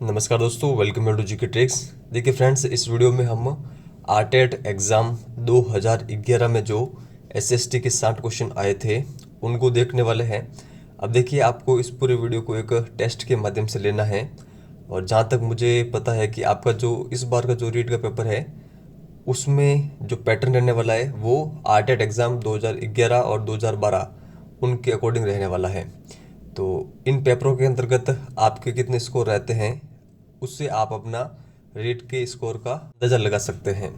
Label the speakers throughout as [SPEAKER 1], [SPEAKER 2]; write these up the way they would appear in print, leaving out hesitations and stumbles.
[SPEAKER 1] नमस्कार दोस्तों, welcome to GK tricks. देखिए फ्रेंड्स, इस वीडियो में हम आरटेट एग्ज़ाम 2011 में जो एसएसटी के 60 क्वेश्चन आए थे उनको देखने वाले हैं। अब देखिए, आपको इस पूरे वीडियो को एक टेस्ट के माध्यम से लेना है। और जहाँ तक मुझे पता है कि आपका जो इस बार का जो रीट का पेपर है उसमें जो पैटर्न रहने वाला है वो आरटेट एग्ज़ाम 2011 और 2012 उनके अकॉर्डिंग रहने वाला है। तो इन पेपरों के अंतर्गत आपके कितने स्कोर रहते हैं उससे आप अपना रीट के स्कोर का अंदाज़ा लगा सकते हैं।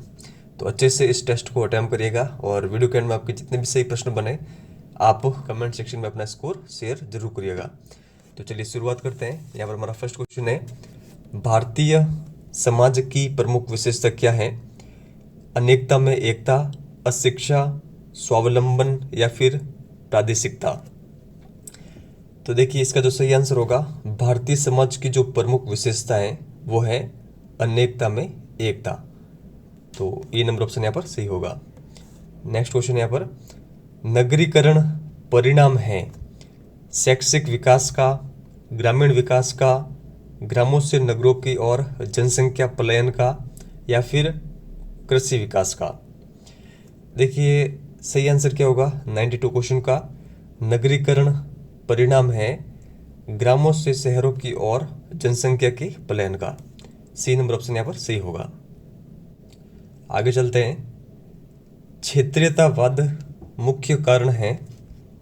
[SPEAKER 1] तो अच्छे से इस टेस्ट को अटेम्प्ट करिएगा और वीडियो के एंड में आपके जितने भी सही प्रश्न बने आप कमेंट सेक्शन में अपना स्कोर शेयर जरूर करिएगा। तो चलिए शुरुआत करते हैं। यहाँ पर हमारा फर्स्ट क्वेश्चन है, भारतीय समाज की प्रमुख विशेषता क्या है? अनेकता में एकता, अशिक्षा, स्वावलंबन या फिर प्रादेशिकता। तो देखिए, इसका जो सही आंसर होगा, भारतीय समाज की जो प्रमुख विशेषता है वो है अनेकता में एकता। तो ये नंबर ऑप्शन यहाँ पर सही होगा। नेक्स्ट क्वेश्चन यहाँ पर, नगरीकरण परिणाम है शैक्षिक विकास का, ग्रामीण विकास का, ग्रामों से नगरों की ओर जनसंख्या पलायन का या फिर कृषि विकास का। देखिए, सही आंसर क्या होगा 92 क्वेश्चन का, नगरीकरण परिणाम है ग्रामों से शहरों की ओर जनसंख्या के पलायन का। सी नंबर ऑप्शन यहाँ पर सही होगा। आगे चलते हैं। क्षेत्रीयतावाद मुख्य कारण है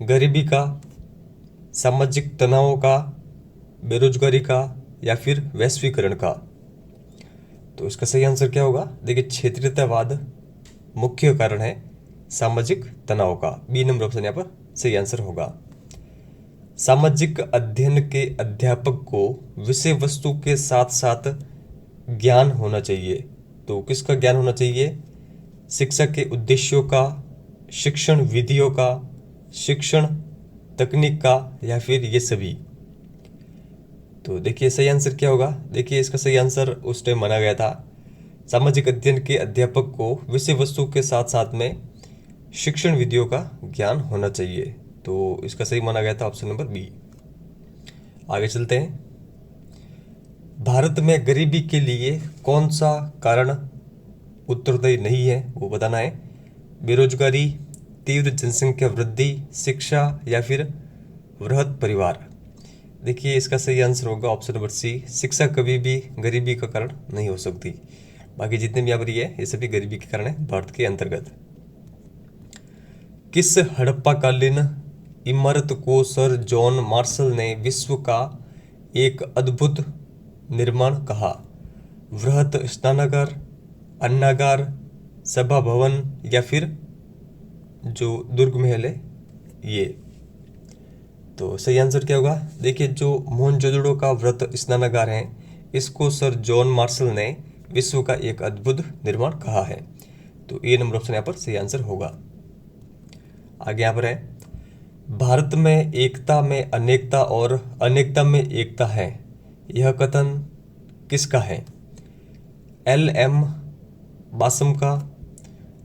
[SPEAKER 1] गरीबी का, सामाजिक तनावों का, बेरोजगारी का या फिर वैश्वीकरण का। तो इसका सही आंसर क्या होगा? देखिए, क्षेत्रीयतावाद मुख्य कारण है सामाजिक तनाव का। बी नंबर ऑप्शन यहाँ पर सही आंसर होगा। सामाजिक अध्ययन के अध्यापक को विषय वस्तु के साथ साथ ज्ञान होना चाहिए। तो किसका ज्ञान होना चाहिए? शिक्षा के उद्देश्यों का, शिक्षण विधियों का, शिक्षण तकनीक का या फिर ये सभी। तो देखिए, सही आंसर क्या होगा? देखिए, इसका सही आंसर उस टाइम माना गया था, सामाजिक अध्ययन के अध्यापक को विषय वस्तु के साथ साथ में शिक्षण विधियों का ज्ञान होना चाहिए। तो इसका सही माना गया था ऑप्शन नंबर बी। आगे चलते हैं। भारत में गरीबी के लिए कौन सा कारण उत्तरदायी नहीं है वो बताना है। बेरोजगारी, तीव्र जनसंख्या वृद्धि, शिक्षा या फिर वृहद परिवार। देखिए, इसका सही आंसर होगा ऑप्शन नंबर सी, शिक्षा कभी भी गरीबी का कारण नहीं हो सकती। बाकी जितने भी यहाँ पर ये सभी गरीबी के कारण है भारत के अंतर्गत। किस हड़प्पाकालीन इमारत को सर जॉन मार्शल ने विश्व का एक अद्भुत निर्माण कहा? वृहत स्नानागार, अन्नागार, सभा भवन या फिर जो दुर्ग महल है ये। तो सही आंसर क्या होगा? देखिए, जो मोहनजोदड़ो का वृहत स्नानागार है इसको सर जॉन मार्शल ने विश्व का एक अद्भुत निर्माण कहा है। तो ये नंबर ऑप्शन यहाँ पर सही आंसर होगा। आगे यहाँ पर है, भारत में एकता में अनेकता और अनेकता में एकता है, यह कथन किसका है? एल एम बासम का,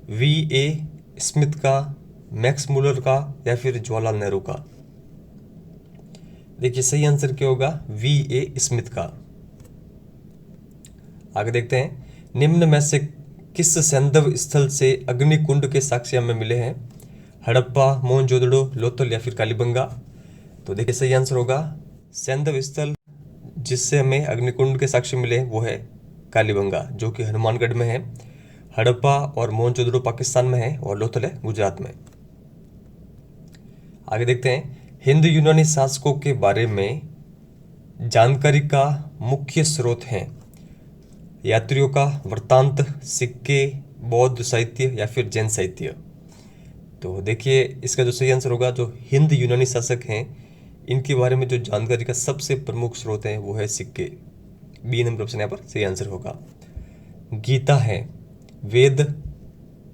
[SPEAKER 1] वी ए स्मिथ का, मैक्स मुलर का या फिर जवाहरलाल नेहरू का। देखिए, सही आंसर क्या होगा? वी ए स्मिथ का। आगे देखते हैं, निम्न में से किस सैंधव स्थल से अग्निकुंड के साक्ष्य हमें मिले हैं? हड़प्पा, मोहनजोदड़ो, लोथल या फिर कालीबंगा। तो देखिए, सही आंसर होगा सैंधव स्थल जिससे हमें अग्निकुंड के साक्ष्य मिले वो है कालीबंगा, जो कि हनुमानगढ़ में है। हड़प्पा और मोहनजोदड़ो पाकिस्तान में है और लोथल है गुजरात में। आगे देखते हैं, हिंद यूनानी शासकों के बारे में जानकारी का मुख्य स्रोत है यात्रियों का वृत्तांत, सिक्के, बौद्ध साहित्य या फिर जैन साहित्य। तो देखिए, इसका जो सही आंसर होगा, जो हिंद यूनानी शासक हैं इनके बारे में जो जानकारी का सबसे प्रमुख स्रोत है वो है सिक्के। बी नंबर ऑप्शन यहाँ पर सही आंसर होगा। गीता है वेद,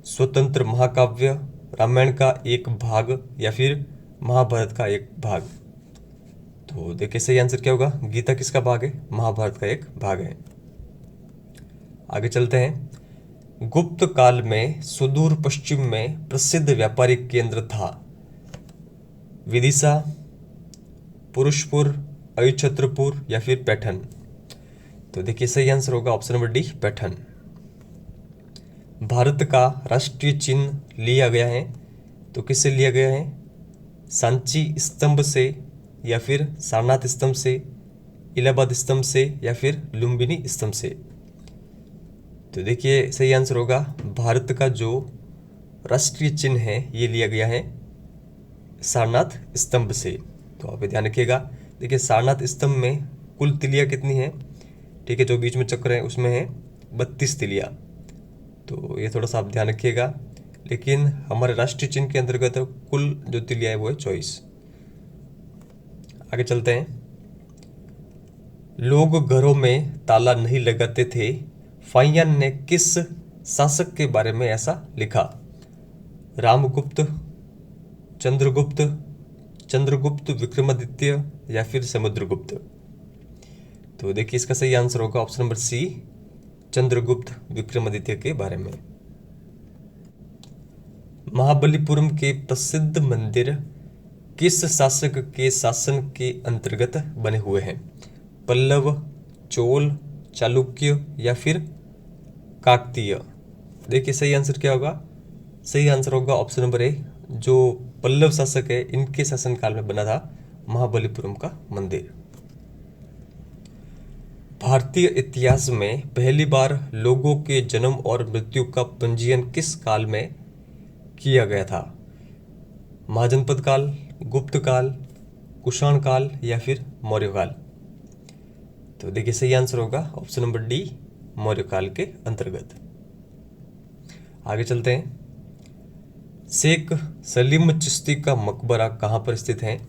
[SPEAKER 1] स्वतंत्र महाकाव्य, रामायण का एक भाग या फिर महाभारत का एक भाग। तो देखिए, सही आंसर क्या होगा? गीता किसका भाग है? महाभारत का एक भाग है। आगे चलते हैं। गुप्त काल में सुदूर पश्चिम में प्रसिद्ध व्यापारिक केंद्र था। विदिशा, पुरुषपुर, अयुच्छत्रपुर या फिर पैठन। तो देखिए सही आंसर होगा option number D, Paithan. Bharat का राष्ट्रीय चिन्ह लिया गया है, तो किससे लिया गया है? सांची स्तंभ से, या फिर सारनाथ स्तंभ से, इलाहाबाद स्तंभ से, या फिर लुम्बिनी स्तंभ से। तो देखिए सही आंसर होगा भारत का जो राष्ट्रीय चिन्ह है ये लिया गया है सारनाथ स्तंभ से। तो आप ध्यान रखिएगा। देखिए सारनाथ स्तंभ में कुल तिलियां कितनी है? ठीक है, जो बीच में चक्र है उसमें है 32 तिलियां। तो ये थोड़ा सा आप ध्यान रखिएगा। लेकिन हमारे राष्ट्रीय चिन्ह के अंतर्गत कुल जो तिलियां है वो है 24। आगे चलते हैं। लोग घरों में ताला नहीं लगाते थे, फाहियान ने किस शासक के बारे में ऐसा लिखा? रामगुप्त, चंद्रगुप्त, चंद्रगुप्त विक्रमादित्य, या फिर समुद्रगुप्त। तो देखिए इसका सही आंसर होगा option number C, Chandragupta Vikramaditya के बारे में। महाबलीपुरम के प्रसिद्ध मंदिर किस शासक के शासन के अंतर्गत बने हुए हैं? पल्लव, चोल, चालुक्य, या फिर काकतीय। देखिए सही आंसर क्या होगा? सही आंसर होगा ऑप्शन नंबर ए, जो पल्लव शासक है इनके शासनकाल में बना था महाबलीपुरम का मंदिर। भारतीय इतिहास में पहली बार लोगों के जन्म और मृत्यु का पंजीयन किस काल में किया गया था? महाजनपद काल, गुप्त काल, कुषाण काल, या फिर मौर्य काल। तो देखिए सही आंसर होगा ऑप्शन नंबर डी, मौर्य काल के अंतर्गत। आगे चलते हैं। शेख सलीम चिश्ती का मकबरा कहाँ पर स्थित है?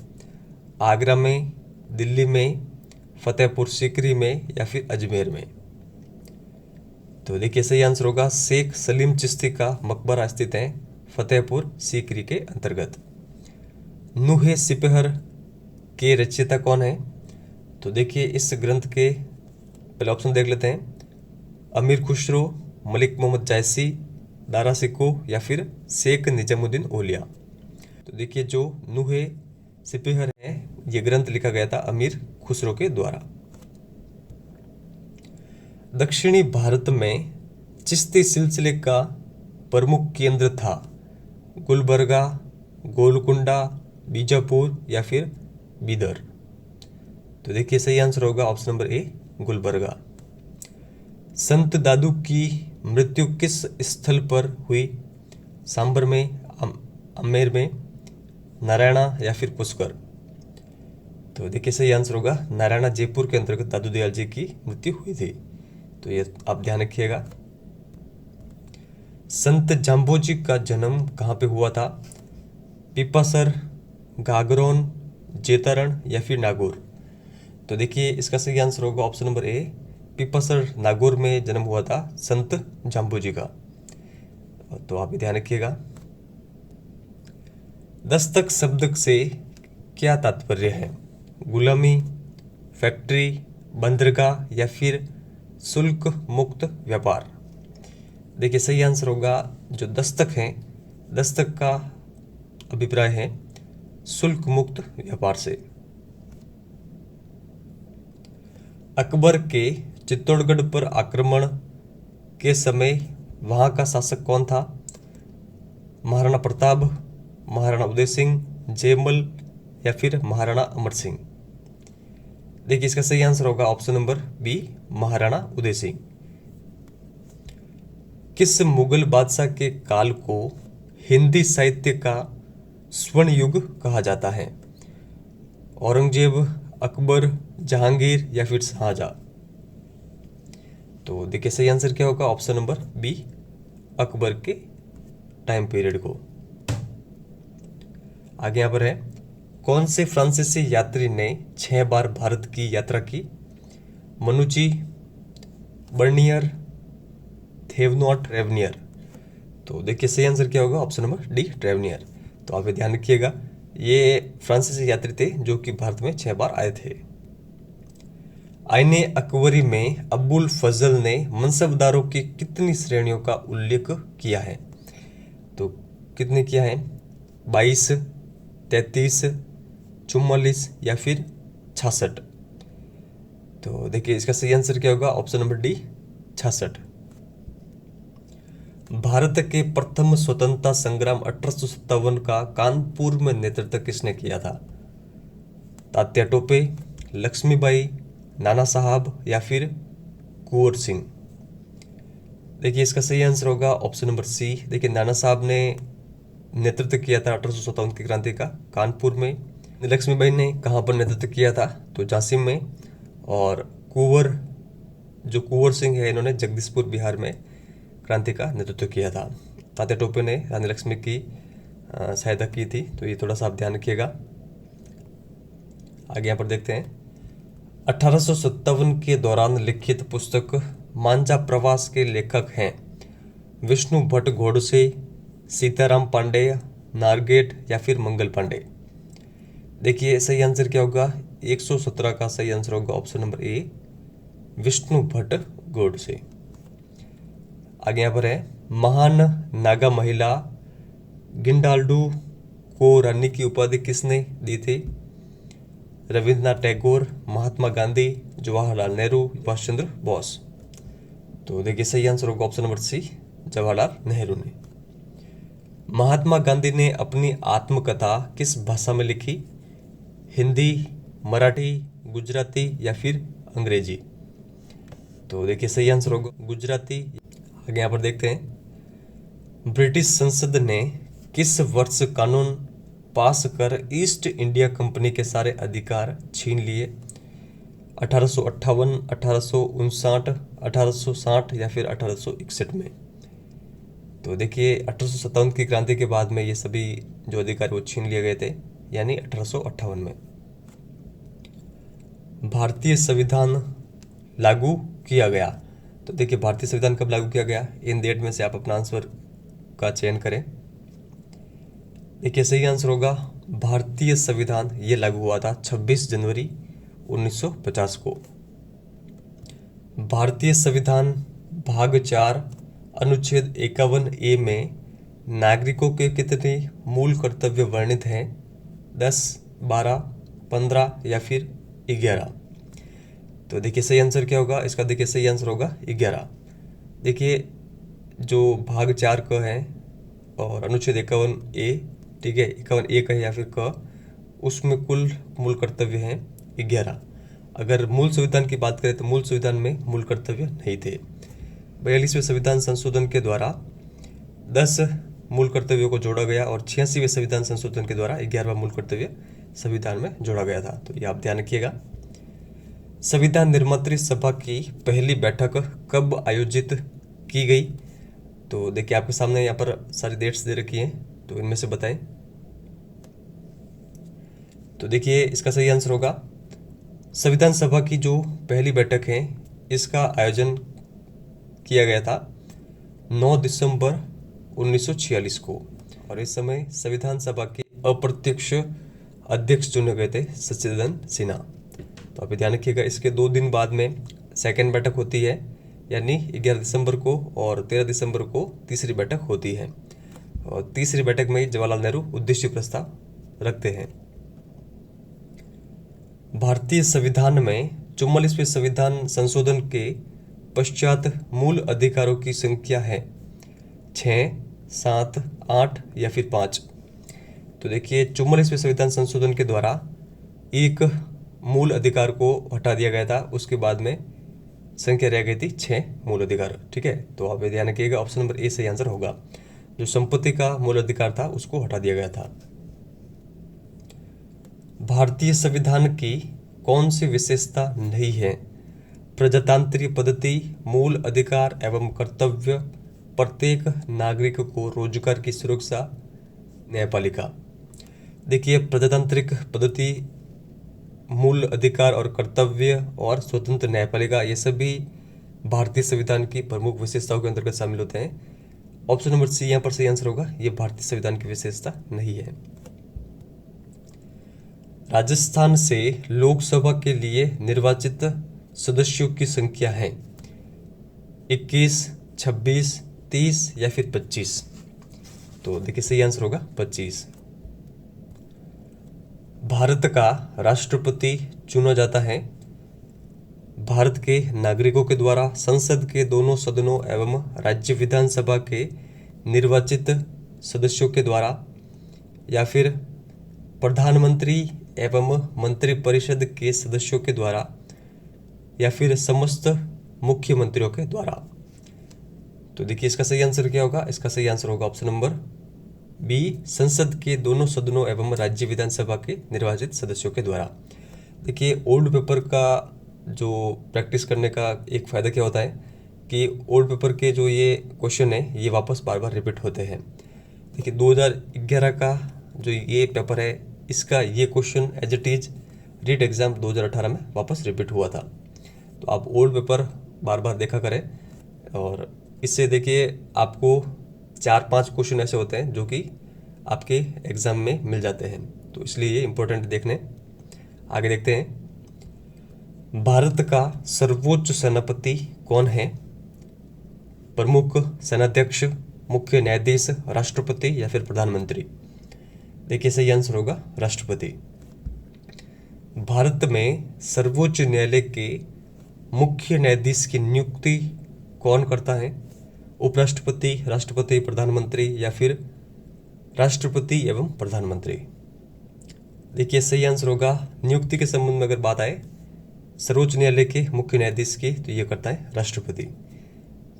[SPEAKER 1] आगरा में, दिल्ली में, फतेहपुर सीकरी में, या फिर अजमेर में। तो देखिए सही आंसर होगा शेख सलीम चिश्ती का मकबरा स्थित है फतेहपुर सीकरी के अंतर्गत। नूहे सिपहर के रचयिता कौन है? तो देखिए इस ग्रंथ के पहले ऑप्शन देख लेते हैं। अमीर खुसरो, मलिक मोहम्मद जायसी, दारा सिको, या फिर शेख निजामुद्दीन औलिया। तो देखिए जो नूहे सिपहर है ये ग्रंथ लिखा गया था अमीर खुसरो के द्वारा। दक्षिणी भारत में चिश्ती सिलसिले का प्रमुख केंद्र था गुलबर्गा, गोलकुंडा, बीजापुर, या फिर बीदर। तो देखिए सही आंसर होगा ऑप्शन नंबर ए, गुलबर्गा। संत दादू की मृत्यु किस स्थल पर हुई? सांबर में, आमेर में, नारायणा, या फिर पुष्कर। तो देखिए सही आंसर होगा नारायणा, जयपुर के अंतर्गत दादू दयाल जी की मृत्यु हुई थी। तो ये आप ध्यान रखिएगा। संत जाम्बोजी का जन्म कहाँ पे हुआ था? पिपासर, गागरोन, जेतारण, या फिर नागौर। तो देखिए इसका सही आंसर होगा ऑप्शन नंबर ए, पिपासर नागौर में जन्म हुआ था संत जाम्बोजी का। तो आप भी ध्यान रखिएगा। दस्तक शब्द से क्या तात्पर्य है? गुलामी, फैक्ट्री, बंदरगाह, या फिर शुल्क मुक्त व्यापार। देखिए सही आंसर होगा जो दस्तक है, दस्तक का अभिप्राय है शुल्क मुक्त व्यापार से। अकबर के चित्तौड़गढ़ पर आक्रमण के समय वहां का शासक कौन था? महाराणा प्रताप, महाराणा उदय सिंह, जयमल, या फिर महाराणा अमर सिंह। देखिए इसका सही आंसर होगा option number B, Maharana Uday Singh. किस मुगल बादशाह के काल को हिंदी साहित्य का स्वर्ण युग कहा जाता है? औरंगजेब, अकबर, जहांगीर, या फिर शाहजहां। तो देखिए सही आंसर क्या होगा ऑप्शन नंबर बी, अकबर के टाइम पीरियड को। आगे यहां पर है, कौन से फ्रांसीसी यात्री ने 6 बार भारत की यात्रा की? मनुची, बर्नियर, थेवनॉट, ट्रेवनियर। तो देखिए सही आंसर क्या होगा ऑप्शन नंबर डी, ट्रेवनियर। तो आप ध्यान रखिएगा, ये फ्रांसीसी यात्री थे जो कि भारत में 6 बार आए थे। आईने अकबरी में अबुल फजल ने मनसबदारों की कितनी श्रेणियों का उल्लेख किया है? तो कितने किया है? 22, 33, 44, या फिर 66। तो देखिए इसका सही आंसर क्या होगा, ऑप्शन नंबर डी 66। भारत के प्रथम स्वतंत्रता संग्राम 1857 का कानपुर में नेतृत्व किसने किया था? तात्या टोपे, लक्ष्मीबाई, नाना साहब या फिर कुंवर सिंह? देखिए इसका सही आंसर होगा ऑप्शन नंबर सी। देखिए नाना साहब ने नेतृत्व किया था 1857 की क्रांति का कानपुर में। लक्ष्मीबाई ने कहाँ पर नेतृत्व किया था? तो झांसी में। और कुंवर सिंह है, इन्होंने जगदीशपुर बिहार में क्रांति का नेतृत्व किया था। तात्या टोपे ने रानी लक्ष्मी की सहायता की थी, तो ये थोड़ा सा आप ध्यान रखिएगा। आगे यहाँ पर देखते हैं, 1857 के दौरान लिखित पुस्तक मांझा प्रवास के लेखक हैं विष्णु भट्ट गोडसे, सीताराम पांडे, नारगेट या फिर मंगल पांडे? देखिए सही आंसर क्या होगा, 117 का सही आंसर होगा option number A, Vishnu Bhatt Godse. आगे यहाँ पर है, महान नागा महिला गिंडाल्डू को रानी की उपाधि किसने दी थी? रविंद्रनाथ टैगोर, महात्मा गांधी, जवाहरलाल नेहरू, सुभाष चंद्र बोस? तो देखिए सही आंसर होगा option number C, Jawaharlal Nehru ने। महात्मा गांधी ने अपनी आत्मकथा किस भाषा में लिखी? हिंदी, मराठी, गुजराती या फिर अंग्रेजी? तो देखिए सही आंसर होगा गुजराती। आगे यहाँ पर देखते हैं, ब्रिटिश संसद ने किस वर्ष कानून पास कर ईस्ट इंडिया कंपनी के सारे अधिकार छीन लिए? 1858, 1859, 1860 या फिर 1861 में? तो देखिए 1857 की क्रांति के बाद में ये सभी जो अधिकार वो छीन लिए गए थे, यानी 1858 में। भारतीय संविधान लागू किया गया। तो देखिए भारतीय संविधान कब लागू किया गया? इन डेट में से आप अपना आंसर का चयन करें। देखिए सही आंसर होगा, भारतीय संविधान ये लागू हुआ था 26 जनवरी 1950 को। भारतीय संविधान भाग 4 अनुच्छेद 51A में नागरिकों के कितने मूल कर्तव्य वर्णित हैं? 10, 12, 15 या फिर 11? तो देखिए सही आंसर क्या होगा इसका? देखिए सही आंसर होगा 11। देखिए जो भाग 4 का है और अनुच्छेद 51A, ठीक है, 51A का है या फिर क, उसमें कुल मूल कर्तव्य हैं 11। अगर मूल संविधान की बात करें तो मूल संविधान में मूल कर्तव्य नहीं थे। 42वें संविधान संशोधन के द्वारा 10 मूल कर्तव्यों को जोड़ा गया और 86वें संविधान संशोधन के द्वारा 11वां मूल कर्तव्य संविधान में जोड़ा गया था। तो ये आप ध्यान रखिएगा। संविधान निर्मात्री सभा की पहली बैठक कब आयोजित की गई? तो देखिए आपके सामने यहाँ पर सारी डेट्स दे रखी हैं, तो इनमें से बताएं। तो देखिए इसका सही आंसर होगा, संविधान सभा की जो पहली बैठक है इसका आयोजन किया गया था 9 दिसंबर 1946 को, और इस समय संविधान सभा के अप्रत्यक्ष अध्यक्ष चुने गए थे सच्चिदानंद सिन्हा। तो आप ध्यान रखिएगा, इसके 2 दिन बाद में सेकेंड बैठक होती है, यानी 11 दिसंबर को, और 13 दिसंबर को तीसरी बैठक होती है। और तीसरी बैठक में जवाहरलाल नेहरू उद्देश्य प्रस्ताव रखते हैं। भारतीय संविधान में 44वें संविधान संशोधन के पश्चात मूल अधिकारों की संख्या है 6, 7, 8 या फिर 5? तो देखिए 44वें संविधान संशोधन के द्वारा एक मूल अधिकार को हटा दिया गया था, उसके बाद में संख्या रह गई थी 6 मूल अधिकार, ठीक है। तो आप ध्यान रखिएगा, ऑप्शन नंबर ए सही आंसर होगा। जो संपत्ति का मूल अधिकार था उसको हटा दिया गया था। भारतीय संविधान की कौन सी विशेषता नहीं है? प्रजातांत्रिक पद्धति, मूल अधिकार एवं कर्तव्य, प्रत्येक नागरिक को रोजगार की सुरक्षा, न्यायपालिका? देखिए प्रजातांत्रिक पद्धति, मूल अधिकार और कर्तव्य और स्वतंत्र न्यायपालिका, ये सभी भारतीय संविधान की प्रमुख विशेषताओं के अंतर्गत शामिल होते हैं। ऑप्शन नंबर सी यहाँ पर सही आंसर होगा, ये भारतीय संविधान की विशेषता नहीं है। राजस्थान से लोकसभा के लिए निर्वाचित सदस्यों की संख्या है 21, 26, 30 या फिर 25? तो देखिए सही आंसर होगा 25। भारत का राष्ट्रपति चुना जाता है भारत के नागरिकों के द्वारा संसद के दोनों सदनों एवं राज्य विधानसभा के निर्वाचित सदस्यों के द्वारा, या फिर प्रधानमंत्री एवं मंत्रिपरिषद के सदस्यों के द्वारा, या फिर समस्त मुख्यमंत्रियों के द्वारा। तो देखिए इसका सही आंसर क्या होगा? इसका सही आंसर होगा ऑप्शन नंबर बी, संसद के दोनों सदनों एवं राज्य विधानसभा के निर्वाचित सदस्यों के द्वारा। देखिए ओल्ड पेपर का जो प्रैक्टिस करने का एक फ़ायदा क्या होता है कि ओल्ड पेपर के जो ये क्वेश्चन है ये वापस बार बार रिपीट होते हैं। देखिए 2011 का जो ये पेपर है इसका ये question as it is REET exam 2018 में वापस रिपीट हुआ था। तो आप ओल्ड पेपर बार बार देखा करें, और इससे देखिए आपको 4-5 क्वेश्चन ऐसे होते हैं जो कि आपके एग्ज़ाम में मिल जाते हैं, तो इसलिए ये इम्पोर्टेंट देखने। आगे देखते हैं, भारत का सर्वोच्च सेनापति कौन है? प्रमुख सेनाध्यक्ष, मुख्य न्यायाधीश, राष्ट्रपति या फिर प्रधानमंत्री? देखिए सही आंसर होगा राष्ट्रपति। भारत में सर्वोच्च न्यायालय के मुख्य न्यायाधीश की नियुक्ति कौन करता है? उपराष्ट्रपति, राष्ट्रपति, प्रधानमंत्री या फिर राष्ट्रपति एवं प्रधानमंत्री? देखिए सही आंसर होगा, नियुक्ति के संबंध में अगर बात आए सर्वोच्च न्यायालय के मुख्य न्यायाधीश की, तो ये करता है राष्ट्रपति।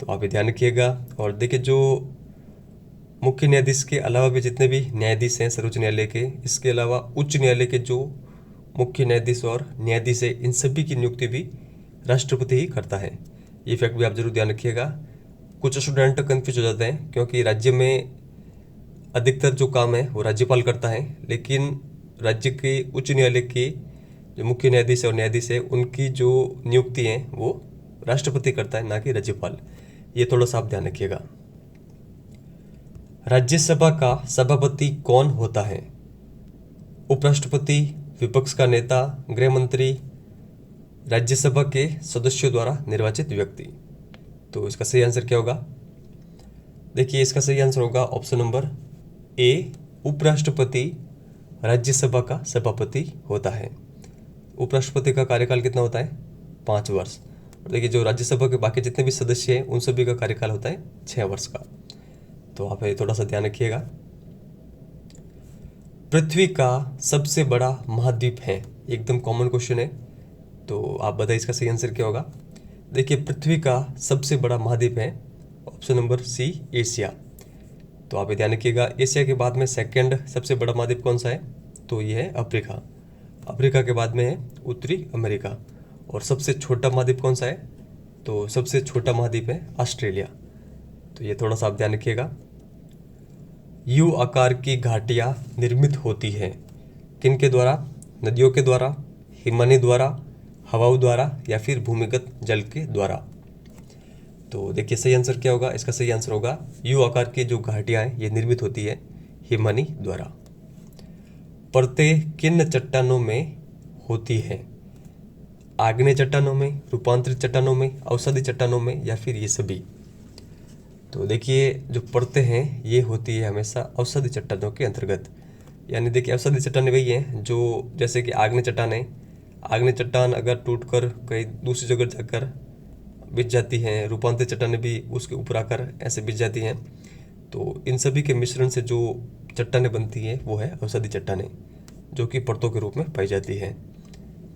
[SPEAKER 1] तो आप ये ध्यान रखिएगा। और देखिए जो मुख्य न्यायाधीश के अलावा भी जितने भी न्यायाधीश हैं सर्वोच्च न्यायालय के, इसके अलावा उच्च न्यायालय के जो मुख्य न्यायाधीश और न्यायाधीश है, इन सभी की नियुक्ति भी राष्ट्रपति ही करता है। ये फैक्ट भी आप जरूर ध्यान रखिएगा। कुछ स्टूडेंट कन्फ्यूज हो जाते हैं क्योंकि राज्य में अधिकतर जो काम है वो राज्यपाल करता है, लेकिन राज्य के उच्च न्यायालय के जो मुख्य न्यायाधीश और न्यायाधीश है उनकी जो नियुक्ति है वो राष्ट्रपति करता है, ना कि राज्यपाल। ये थोड़ा सा आप ध्यान रखिएगा। राज्यसभा का सभापति कौन होता है? उपराष्ट्रपति, विपक्ष का नेता, गृह मंत्री, राज्यसभा के सदस्यों द्वारा निर्वाचित व्यक्ति? तो इसका सही आंसर क्या होगा? देखिए इसका सही आंसर होगा ऑप्शन नंबर ए, उपराष्ट्रपति राज्यसभा का सभापति होता है। उपराष्ट्रपति का कार्यकाल कितना होता है? 5 वर्ष। और देखिए जो राज्यसभा के बाकी जितने भी सदस्य हैं उन सभी का कार्यकाल होता है 6 वर्ष का। तो आप ये थोड़ा सा ध्यान रखिएगा। पृथ्वी का सबसे बड़ा महाद्वीप है, एकदम कॉमन क्वेश्चन है, तो आप बताइए इसका सही आंसर क्या होगा? देखिए पृथ्वी का सबसे बड़ा महाद्वीप है ऑप्शन नंबर सी, एशिया। तो आप ये ध्यान रखिएगा, एशिया के बाद में सेकंड सबसे बड़ा महाद्वीप कौन सा है? तो ये है अफ्रीका। अफ्रीका के बाद में है उत्तरी अमेरिका। और सबसे छोटा महाद्वीप कौन सा है? तो सबसे छोटा महाद्वीप है ऑस्ट्रेलिया। तो ये थोड़ा सा आप ध्यान रखिएगा। यू आकार की घाटियाँ निर्मित होती हैं किन के द्वारा? नदियों के द्वारा, हिमानी द्वारा, हवाओं द्वारा या फिर भूमिगत जल के द्वारा? तो देखिए सही आंसर क्या होगा? इसका सही आंसर होगा यू आकार की जो घाटियाँ हैं ये निर्मित होती है हिमानी द्वारा। परतें किन चट्टानों में होती है? आग्नेय चट्टानों में, रूपांतरित चट्टानों में, अवसादी चट्टानों में या फिर ये सभी? तो देखिए जो परतें हैं ये होती है हमेशा अवसादी चट्टानों के अंतर्गत। यानी देखिए अवसादी चट्टानें वही हैं जो जैसे कि आग्नेय चट्टान है, आग्नेय चट्टान अगर टूटकर कहीं दूसरी जगह जाकर बिछ जाती हैं, रूपांतरित चट्टानें भी उसके ऊपर आकर ऐसे बिछ जाती हैं। तो इन सभी के मिश्रण से जो चट्टानें बनती हैं वो है अवसादी चट्टानें, जो कि परतों के रूप में पाई जाती हैं।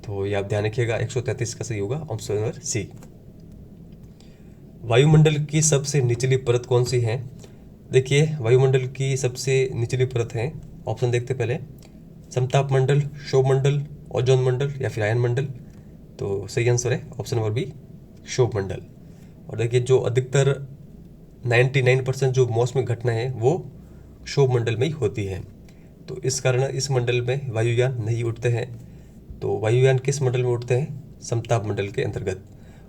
[SPEAKER 1] तो ये आप ध्यान रखिएगा, 133 का सही होगा ऑप्शन नंबर सी। वायुमंडल की सबसे निचली परत कौन सी है? देखिए वायुमंडल की सबसे निचली परत है, ऑप्शन देखते पहले, समताप मंडल, क्षोभ मंडल, ओजोन मंडल या फिर आयन मंडल? तो सही आंसर है ऑप्शन नंबर बी, क्षोभ मंडल। और देखिए जो अधिकतर 99% जो मौसमी घटनाएं हैं वो क्षोभ मंडल में ही होती है। तो इस कारण इस मंडल में वायुयान नहीं उड़ते हैं। तो वायुयान किस मंडल में उड़ते हैं? समताप मंडल के अंतर्गत।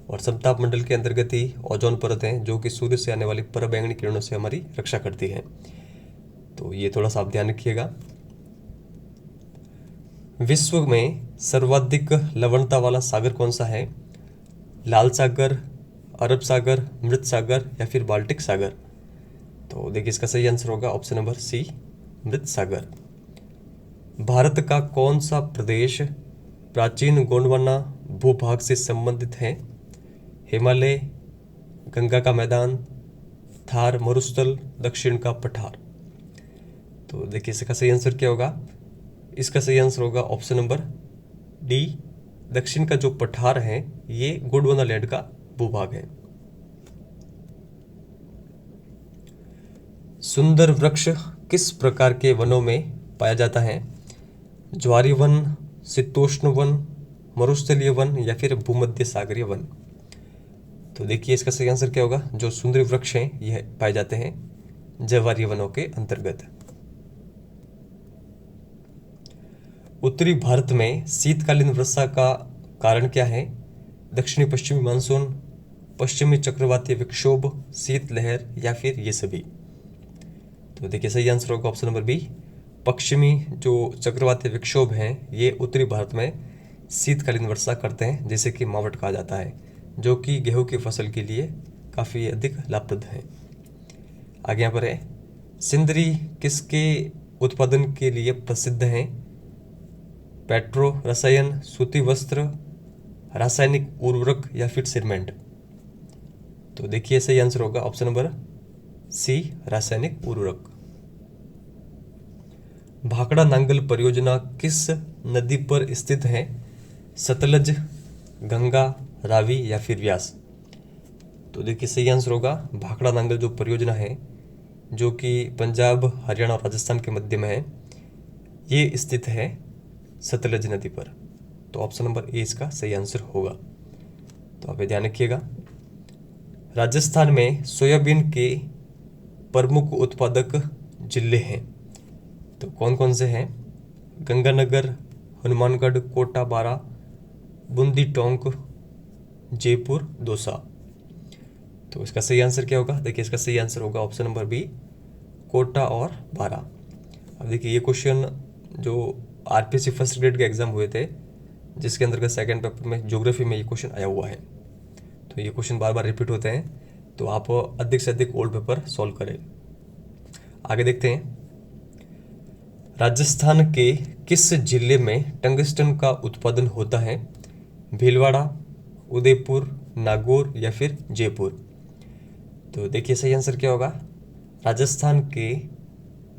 [SPEAKER 1] और समताप मंडल के अंतर्गत ही ओजोन परत है जो कि सूर्य से आने वाली पराबैंगनी किरणों से हमारी रक्षा करती है। तो ये थोड़ा सा आप ध्यान रखिएगा। विश्व में सर्वाधिक लवणता वाला सागर कौन सा है? लाल सागर, अरब सागर, मृत सागर या फिर बाल्टिक सागर? तो देखिए इसका सही आंसर होगा ऑप्शन नंबर सी, मृत सागर। भारत का कौन सा प्रदेश प्राचीन गोंडवाना भूभाग से संबंधित हैं? हिमालय, गंगा का मैदान, थार मरुस्थल, दक्षिण का पठार। तो देखिए इसका सही आंसर क्या होगा? इसका सही आंसर होगा ऑप्शन नंबर डी। दक्षिण का जो पठार है ये गोंडवाना लैंड का भूभाग है। सुंदर वृक्ष किस प्रकार के वनों में पाया जाता है? ज्वारी वन, शीतोष्ण वन, मरुस्थलीय वन या फिर भूमध्य सागरीय वन। तो देखिए इसका सही आंसर क्या होगा? जो सुंदर वृक्ष हैं यह पाए जाते हैं ज्वारीय वनों के अंतर्गत। उत्तरी भारत में शीतकालीन वर्षा का कारण क्या है? दक्षिणी पश्चिमी मानसून, पश्चिमी चक्रवातीय विक्षोभ, शीतलहर या फिर ये सभी। तो देखिए सही आंसर होगा ऑप्शन नंबर बी। पश्चिमी जो चक्रवातीय विक्षोभ हैं ये उत्तरी भारत में शीतकालीन वर्षा करते हैं, जिसे कि मावट कहा जाता है, जो कि गेहूं की फसल के लिए काफ़ी अधिक लाभप्रद है। आगे यहाँ पर है, सिंदरी किसके उत्पादन के लिए प्रसिद्ध हैं? पेट्रो रसायन, सूती वस्त्र, रासायनिक उर्वरक या फिर सीमेंट। तो देखिए सही आंसर होगा ऑप्शन नंबर सी, रासायनिक उर्वरक। भाखड़ा नांगल परियोजना किस नदी पर स्थित है? सतलज, गंगा, रावी या फिर व्यास। तो देखिए सही आंसर होगा भाखड़ा नांगल जो परियोजना है, जो कि पंजाब, हरियाणा और राजस्थान के मध्य में है, ये स्थित है सतलज नदी पर। तो ऑप्शन नंबर ए इसका सही आंसर होगा। तो आप ये ध्यान रखिएगा। राजस्थान में सोयाबीन के प्रमुख उत्पादक जिले हैं, तो कौन कौन से हैं? गंगानगर, हनुमानगढ़, कोटा, बारा, बूंदी, टोंक, जयपुर, दौसा। तो इसका सही आंसर क्या होगा? देखिए इसका सही आंसर होगा ऑप्शन नंबर बी, कोटा और बारा। अब देखिए ये क्वेश्चन जो आरपीएससी फर्स्ट ग्रेड के एग्जाम हुए थे, जिसके अंतर्गत सेकंड पेपर में ज्योग्राफी में ये क्वेश्चन आया हुआ है। तो ये क्वेश्चन बार बार रिपीट होते हैं, तो आप अधिक से अधिक ओल्ड पेपर सॉल्व करें। आगे देखते हैं, राजस्थान के किस जिले में टंगस्टन का उत्पादन होता है? भीलवाड़ा, उदयपुर, नागौर या फिर जयपुर। तो देखिए सही आंसर क्या होगा? राजस्थान के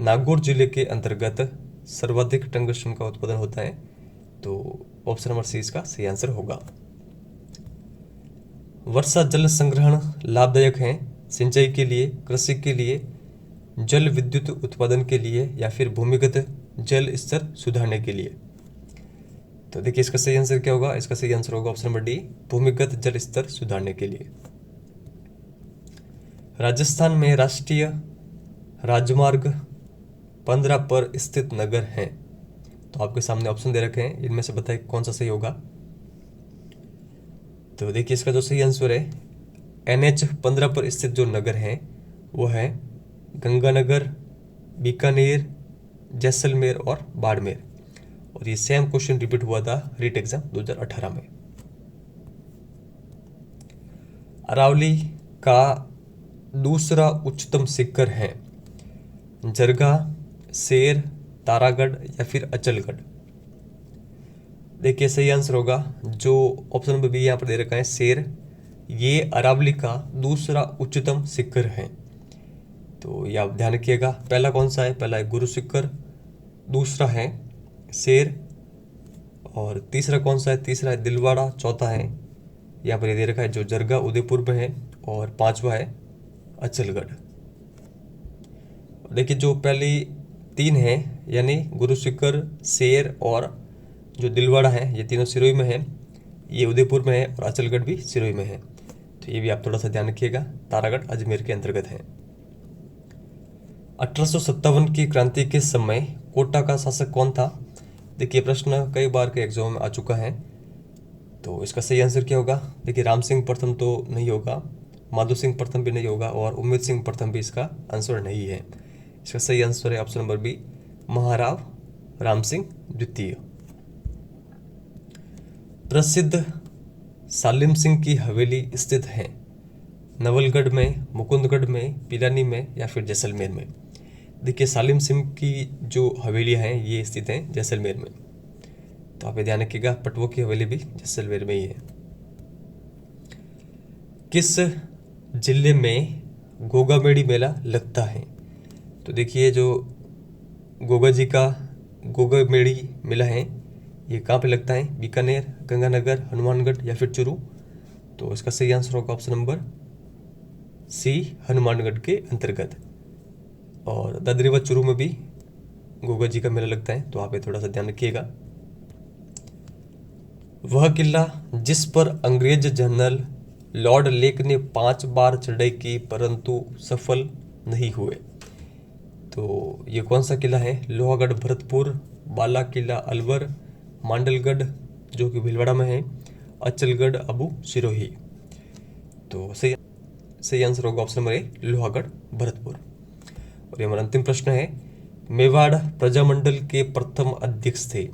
[SPEAKER 1] नागौर जिले के अंतर्गत सर्वाधिक टंगस्टन का उत्पादन होता है। तो ऑप्शन नंबर सी इसका सही आंसर होगा। वर्षा जल संग्रहण लाभदायक है सिंचाई के लिए, कृषि के लिए, जल विद्युत उत्पादन के लिए या फिर भूमिगत जल स्तर सुधारने के लिए। तो देखिए इसका सही आंसर क्या होगा? इसका सही आंसर होगा ऑप्शन नंबर डी, भूमिगत जल स्तर सुधारने के लिए। राजस्थान में राष्ट्रीय राजमार्ग 15 पर स्थित नगर हैं। तो आपके सामने ऑप्शन दे रखे हैं, इनमें से बताइए कौन सा सही होगा। तो देखिए इसका जो सही आंसर है, NH 15 पर स्थित जो नगर हैं वो है गंगानगर, बीकानेर, जैसलमेर और बाड़मेर। और ये सेम क्वेश्चन रिपीट हुआ था रीट एग्जाम 2018 में। अरावली का दूसरा उच्चतम शिखर है? जरगा, शेर, तारागढ़ या फिर अचलगढ़। देखिए सही आंसर होगा जो ऑप्शन नंबर बी यहाँ पर दे रखा है, शेर। ये अरावली का दूसरा उच्चतम शिखर है। तो ये आप ध्यान रखिएगा, पहला कौन सा है? पहला है गुरु शिखर, दूसरा है शेर, और तीसरा कौन सा है? तीसरा है दिलवाड़ा, चौथा है यहाँ पर ये दे रखा है जो जरगा उदयपुर में है, और पांचवा है अचलगढ़। देखिए जो पहली तीन है यानी गुरु शिखर, शेर और जो दिलवाड़ा है, ये तीनों सिरोही में है, ये उदयपुर में है और अचलगढ़ भी सिरोही में है। तो ये भी आप थोड़ा सा ध्यान रखिएगा, तारागढ़ अजमेर के अंतर्गत है। 1857 की क्रांति के समय कोटा का शासक कौन था? देखिए प्रश्न कई बार के एग्जाम में आ चुका है, तो इसका सही आंसर क्या होगा? देखिए राम सिंह प्रथम तो नहीं होगा, माधो सिंह प्रथम भी नहीं होगा, और उम्मीद सिंह प्रथम भी इसका आंसर नहीं है। इसका सही आंसर है option number B, Maharao Ram Singh द्वितीय। प्रसिद्ध सालिम सिंह की हवेली स्थित है? नवलगढ़ में, मुकुंदगढ़ में, पिलानी में या फिर जैसलमेर में। देखिए सालिम सिंह की जो हवेलियां हैं ये स्थित हैं जैसलमेर में। तो आप ये ध्यान रखिएगा, पटवों की हवेली भी जैसलमेर में ही है। किस जिले में गोगा मेड़ी मेला लगता है? तो देखिए जो गोगा जी का गोगा मेड़ी मेला है ये कहाँ पे लगता है? बीकानेर, गंगानगर, हनुमानगढ़ या फिर चूरू? तो इसका सही आंसर होगा ऑप्शन नंबर सी, हनुमानगढ़ के अंतर्गत। और दादरी व चूरू में भी गोगा जी का मेला लगता है, तो आप ये थोड़ा सा ध्यान रखिएगा। वह किला जिस पर अंग्रेज जनरल लॉर्ड लेक ने 5 बार चढ़ाई की परंतु सफल नहीं हुए, तो ये कौन सा किला है? लोहागढ़ भरतपुर, बाला किला अलवर, मांडलगढ़ जो कि भीलवाड़ा में है, अचलगढ़ अबू सिरोही? तो सही आंसर होगा option number A, Lohagarh Bharatpur. और ये हमारा अंतिम प्रश्न है, मेवाड़ प्रजामंडल के प्रथम अध्यक्ष थे?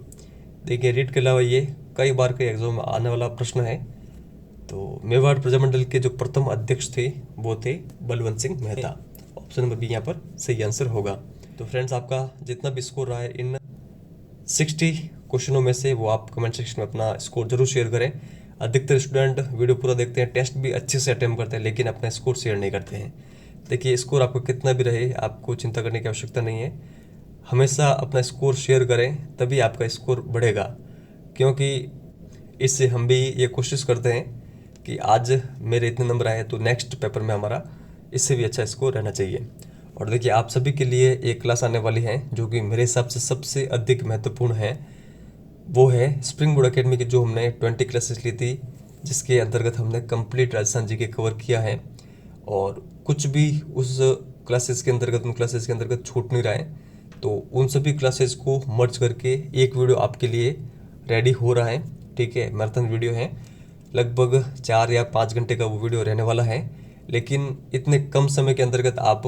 [SPEAKER 1] देखिए रीट के अलावा ये कई बार के एग्जाम में आने वाला प्रश्न है। तो मेवाड़ प्रजामंडल के जो प्रथम अध्यक्ष थे वो थे Balwant Singh Mehta. Option number B यहाँ पर सही आंसर होगा। तो फ्रेंड्स आपका जितना भी स्कोर रहा है इन 60 क्वेश्चनों में से, वो आप कमेंट सेक्शन में अपना स्कोर जरूर शेयर करें। अधिकतर स्टूडेंट वीडियो पूरा देखते हैं, टेस्ट भी अच्छे से अटेम्प्ट करते हैं, लेकिन अपना स्कोर शेयर नहीं करते हैं। देखिए स्कोर आपको कितना भी रहे, आपको चिंता करने की आवश्यकता नहीं है। हमेशा अपना स्कोर शेयर करें, तभी आपका स्कोर बढ़ेगा, क्योंकि इससे हम भी ये कोशिश करते हैं कि आज मेरे इतने नंबर आए तो नेक्स्ट पेपर में हमारा इससे भी अच्छा स्कोर रहना चाहिए। और देखिए आप सभी के लिए एक क्लास आने वाली है जो कि मेरे हिसाब से सबसे अधिक महत्वपूर्ण है, वो है स्प्रिंग बोर्ड अकेडमी की, जो हमने 20 क्लासेस ली थी, जिसके अंतर्गत हमने कंप्लीट राजस्थान जी के कवर किया है। और कुछ भी उस क्लासेस के अंतर्गत, उन क्लासेस के अंतर्गत छूट नहीं रहा है, तो उन सभी क्लासेस को मर्ज करके एक वीडियो आपके लिए रेडी हो रहा है। ठीक है, मैराथन वीडियो है, लगभग 4 या 5 घंटे का वो वीडियो रहने वाला है, लेकिन इतने कम समय के अंतर्गत आप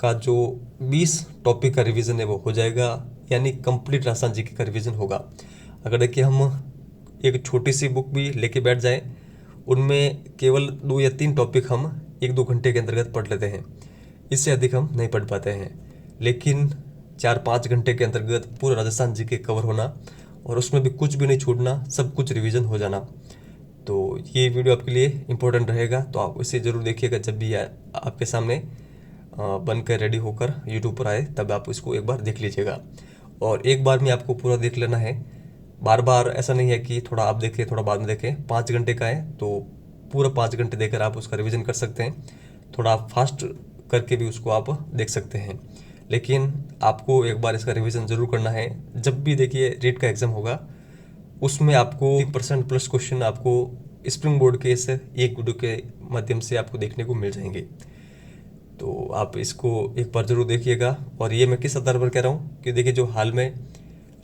[SPEAKER 1] का जो 20 टॉपिक का रिवीजन है वो हो जाएगा, यानी कंप्लीट राजस्थान जीके का रिवीजन होगा। अगर देखिए हम एक छोटी सी बुक भी लेके बैठ जाएं, उनमें केवल 2 या 3 टॉपिक हम 1-2 घंटे के अंतर्गत पढ़ लेते हैं, इससे अधिक हम नहीं पढ़ पाते हैं। लेकिन 4-5 घंटे के अंतर्गत पूरा राजस्थान जीके कवर होना, और उसमें भी कुछ भी नहीं छूटना, सब कुछ रिवीजन हो जाना। तो ये वीडियो आपके लिए इम्पोर्टेंट रहेगा, तो आप इसे ज़रूर देखिएगा। जब भी आपके सामने बनकर रेडी होकर यूट्यूब पर आए, तब आप इसको एक बार देख लीजिएगा। और एक बार में आपको पूरा देख लेना है, बार बार ऐसा नहीं है कि थोड़ा आप देखें थोड़ा बाद में देखें। 5 घंटे का है तो पूरा 5 घंटे देकर आप उसका रिवीजन कर सकते हैं, थोड़ा आप फास्ट करके भी उसको आप देख सकते हैं। लेकिन आपको एक बार इसका रिवीजन ज़रूर करना है। जब भी देखिए रीट का एग्ज़ाम होगा, उसमें आपको 1% प्लस क्वेश्चन आपको स्प्रिंग बोर्ड के इस एक वीडियो के माध्यम से आपको देखने को मिल जाएंगे। तो आप इसको एक बार ज़रूर देखिएगा। और ये मैं किस आधार पर कह रहा हूँ कि देखिए जो हाल में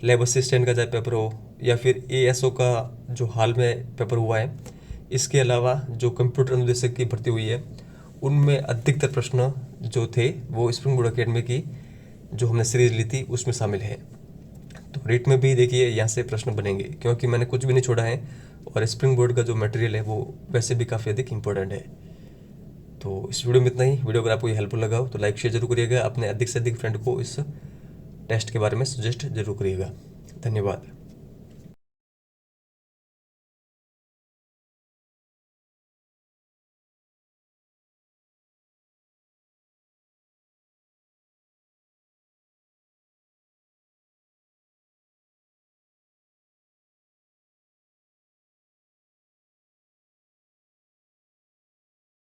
[SPEAKER 1] लैब असिस्टेंट का चाहे पेपर हो, या फिर ASO का जो हाल में पेपर हुआ है, इसके अलावा जो कंप्यूटर अनुदेशक की भर्ती हुई है, उनमें अधिकतर प्रश्न जो थे वो स्प्रिंग बोर्ड अकेडमी की जो हमने सीरीज ली थी उसमें शामिल है। तो रीट में भी देखिए यहाँ से प्रश्न बनेंगे, क्योंकि मैंने कुछ भी नहीं छोड़ा है, और स्प्रिंग बोर्ड का जो मटेरियल है वो वैसे भी काफ़ी अधिक इंपॉर्टेंट है। तो इस वीडियो में इतना ही। वीडियो अगर आपको ये हेल्पफुल लगा हो तो लाइक शेयर जरूर करिएगा, अपने अधिक से अधिक फ्रेंड को इस टेस्ट के बारे में सजेस्ट जरूर करिएगा। धन्यवाद।